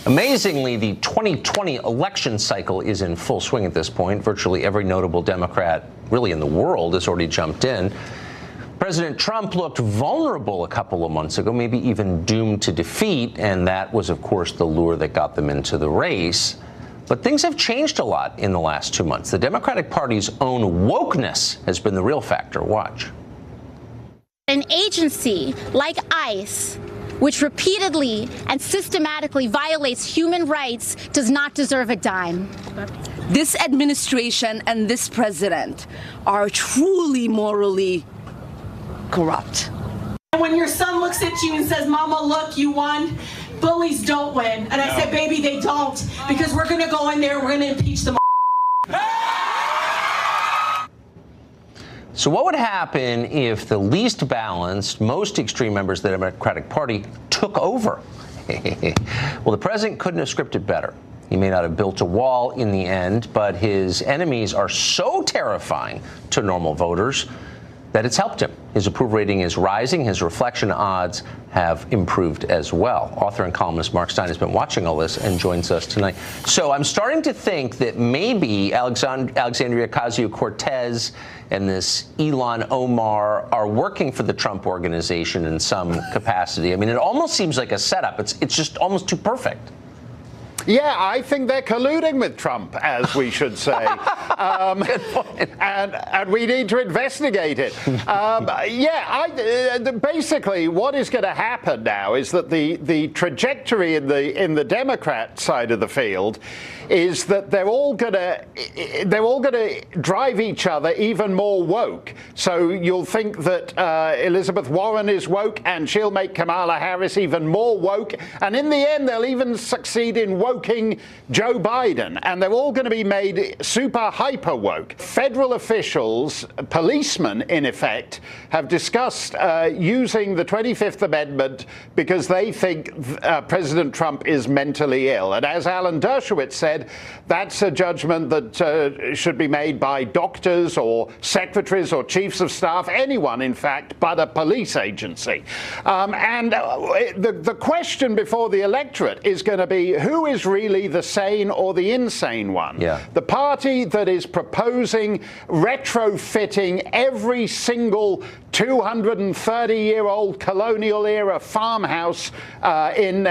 Amazingly, the 2020 election cycle is in full swing at this point. Virtually every notable Democrat really in the world has already jumped in. President Trump looked vulnerable a couple of months ago, maybe even doomed to defeat, and that was, of course, the lure that got them into the race. But things have changed a lot in the last 2 months. The Democratic Party's own wokeness has been the real factor. Watch. An agency like ICE, which repeatedly and systematically violates human rights, does not deserve a dime. This administration and this president are truly morally corrupt. When your son looks at you and says, "Mama, look, you won," bullies don't win. And I said, "Baby, they don't, because we're going to go in there and we're going to impeach them." So what would happen if the least balanced, most extreme members of the Democratic Party took over? Well, the president couldn't have scripted better. He may not have built a wall in the end, but his enemies are so terrifying to normal voters that it's helped him. His approval rating is rising. His reflection odds have improved as well. Author and columnist Mark Steyn has been watching all this and joins us tonight. So I'm starting to think that maybe Alexandria Ocasio-Cortez and this Ilhan Omar are working for the Trump organization in some capacity. I mean, it almost seems like a setup. It's just almost too perfect. Yeah, I think they're colluding with Trump, as we should say. And we need to investigate it. Basically, what is going to happen now is that the trajectory in the Democrat side of the field is that they're all going to drive each other even more woke. So you'll think that Elizabeth Warren is woke, and she'll make Kamala Harris even more woke. And in the end, they'll even succeed in woking Joe Biden. And they're all going to be made super hyper woke. Federal officials, policemen in effect, have discussed using the 25th Amendment because they think President Trump is mentally ill. And as Alan Dershowitz said, that's a judgment that should be made by doctors or secretaries or chiefs of staff, anyone, in fact, but a police agency. The question before the electorate is going to be, who is really the sane or the insane one? Yeah. The party that is proposing retrofitting every single 230-year-old colonial-era farmhouse in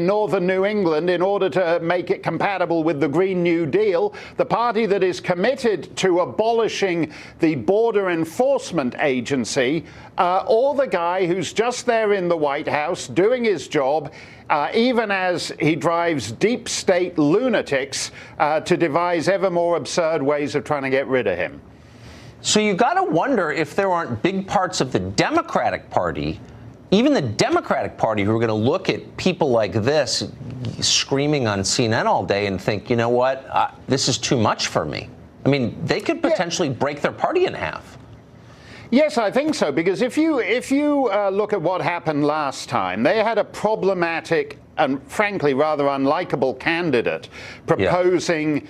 northern New England in order to make it compatible with the Green New Deal, the party that is committed to abolishing the Border Enforcement Agency, or the guy who's just there in the White House doing his job, even as he drives deep state lunatics to devise ever more absurd ways of trying to get rid of him. So you got to wonder if there aren't big parts of the Democratic Party, even the Democratic Party, who are going to look at people like this screaming on CNN all day and think, you know what, this is too much for me. I mean, they could potentially break their party in half. Yes, I think so, because if you look at what happened last time, they had a problematic and frankly rather unlikable candidate proposing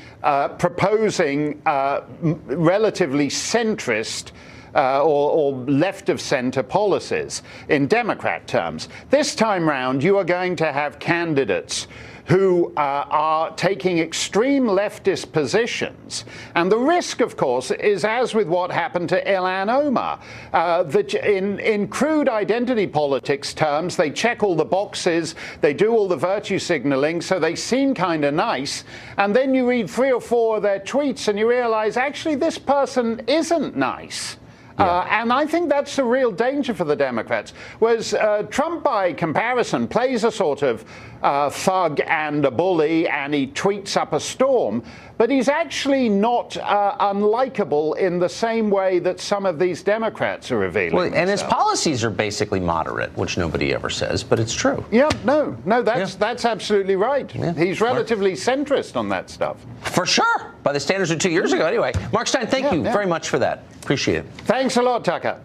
relatively centrist or left of center policies in Democrat terms. This time round, you are going to have candidates who are taking extreme leftist positions. And the risk, of course, is, as with what happened to Ilhan Omar, that in crude identity politics terms, they check all the boxes, they do all the virtue signaling, so they seem kind of nice. And then you read 3 or 4 of their tweets and you realize, actually, this person isn't nice. And I think that's a real danger for the Democrats. Whereas Trump, by comparison, plays a sort of thug and a bully, and he tweets up a storm. But he's actually not unlikable in the same way that some of these Democrats are revealing. Well, and his policies are basically moderate, which nobody ever says, but it's true. Yeah, no, that's absolutely right. Yeah. He's relatively centrist on that stuff. For sure. By the standards of 2 years ago, anyway. Mark Steyn, thank you very much for that. Appreciate it. Thanks a lot, Tucker.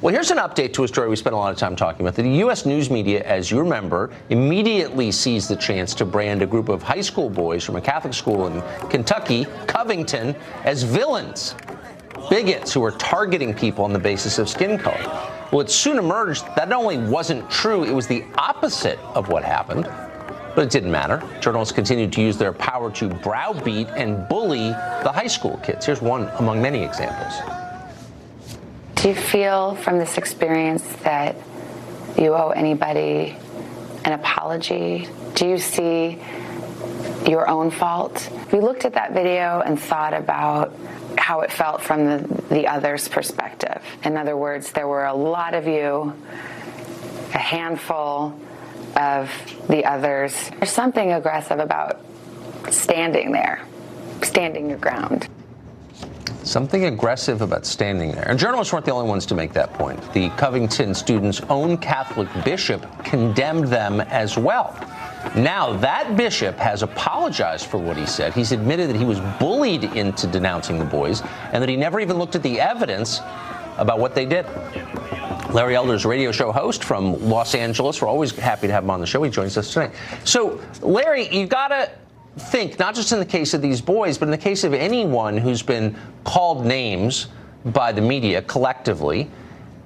Well, here's an update to a story we spent a lot of time talking about. The U.S. news media, as you remember, immediately seized the chance to brand a group of high school boys from a Catholic school in Kentucky, Covington, as villains, bigots who were targeting people on the basis of skin color. Well, it soon emerged that not only wasn't true, it was the opposite of what happened. But it didn't matter. Journalists continued to use their power to browbeat and bully the high school kids. Here's one among many examples. Do you feel from this experience that you owe anybody an apology? Do you see your own fault? We looked at that video and thought about how it felt from the other's perspective. In other words, there were a lot of you, a handful of the others. There's something aggressive about standing there, standing your ground. Something aggressive about standing there. And journalists weren't the only ones to make that point. The Covington students' own Catholic bishop condemned them as well. Now, that bishop has apologized for what he said. He's admitted that he was bullied into denouncing the boys and that he never even looked at the evidence about what they did. Larry Elder's radio show host from Los Angeles. We're always happy to have him on the show. He joins us tonight. So, Larry, you've got to think, not just in the case of these boys, but in the case of anyone who's been called names by the media collectively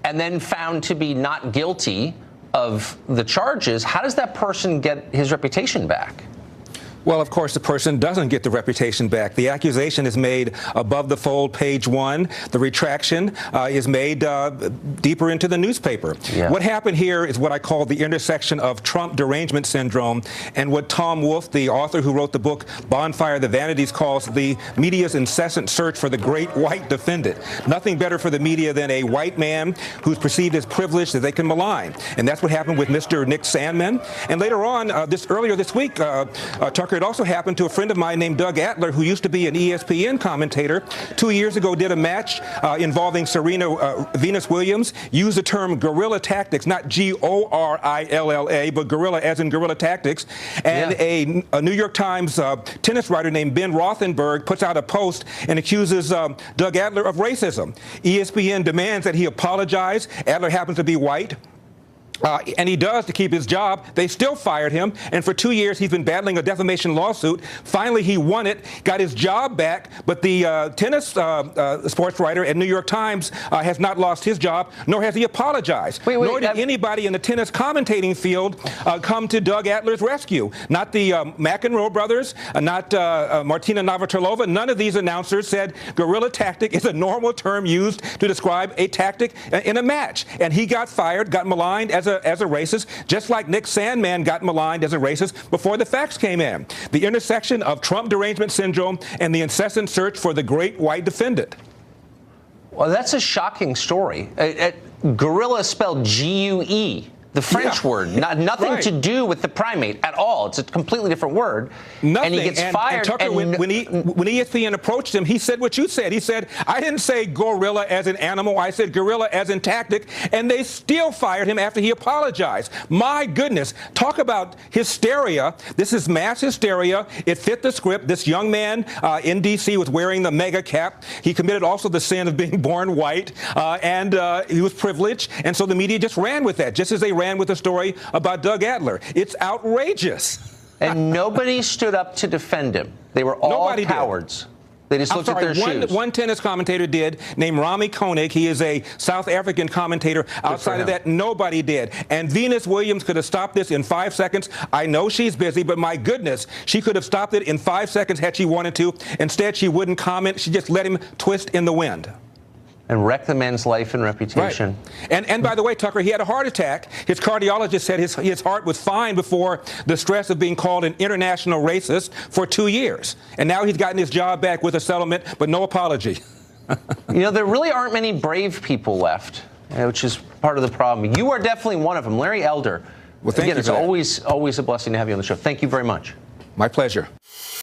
and then found to be not guilty of the charges, how does that person get his reputation back? Well, of course, the person doesn't get the reputation back. The accusation is made above the fold, page 1. The retraction is made deeper into the newspaper. Yeah. What happened here is what I call the intersection of Trump derangement syndrome and what Tom Wolfe, the author who wrote the book Bonfire of the Vanities, calls the media's incessant search for the great white defendant. Nothing better for the media than a white man who's perceived as privileged that they can malign. And that's what happened with Mr. Nick Sandmann. And later on, earlier this week, Tucker, it also happened to a friend of mine named Doug Adler, who used to be an ESPN commentator. 2 years ago, did a match involving Serena Venus Williams, used the term guerrilla tactics, not Gorilla, but guerrilla as in guerrilla tactics. And a New York Times tennis writer named Ben Rothenberg puts out a post and accuses Doug Adler of racism. ESPN demands that he apologize. Adler happens to be white. And he does to keep his job. They still fired him. And for 2 years, he's been battling a defamation lawsuit. Finally, he won it, got his job back. But the tennis sports writer at New York Times has not lost his job, nor has he apologized. Nor did anybody in the tennis commentating field come to Doug Adler's rescue. Not the McEnroe brothers, not Martina Navratilova. None of these announcers said guerrilla tactic is a normal term used to describe a tactic in a match. And he got fired, got maligned as a racist, just like Nick Sandmann got maligned as a racist before the facts came in. The intersection of Trump derangement syndrome and the incessant search for the great white defendant. Well, that's a shocking story. Gorilla spelled G-U-E. The French word, nothing to do with the primate at all. It's a completely different word. Nothing. And he gets fired. And Tucker, when ESPN approached him, he said what you said. He said, I didn't say gorilla as an animal. I said gorilla as in tactic. And they still fired him after he apologized. My goodness. Talk about hysteria. This is mass hysteria. It fit the script. This young man in D.C. was wearing the mega cap. He committed also the sin of being born white. And he was privileged. And so the media just ran with that, just as they ran with the story about Doug Adler. It's outrageous. And nobody stood up to defend him. They were all cowards. They just looked at their shoes. One tennis commentator did, named Rami Koenig. He is a South African commentator. Outside of that, nobody did. And Venus Williams could have stopped this in 5 seconds. I know she's busy, but my goodness, she could have stopped it in 5 seconds had she wanted to. Instead, she wouldn't comment. She just let him twist in the wind. And wreck the man's life and reputation. Right. And by the way, Tucker, he had a heart attack. His cardiologist said his heart was fine before the stress of being called an international racist for 2 years. And now he's gotten his job back with a settlement, but no apology. You know, there really aren't many brave people left, which is part of the problem. You are definitely one of them. Larry Elder. Well, thank you. Again, it's always a blessing to have you on the show. Thank you very much. My pleasure.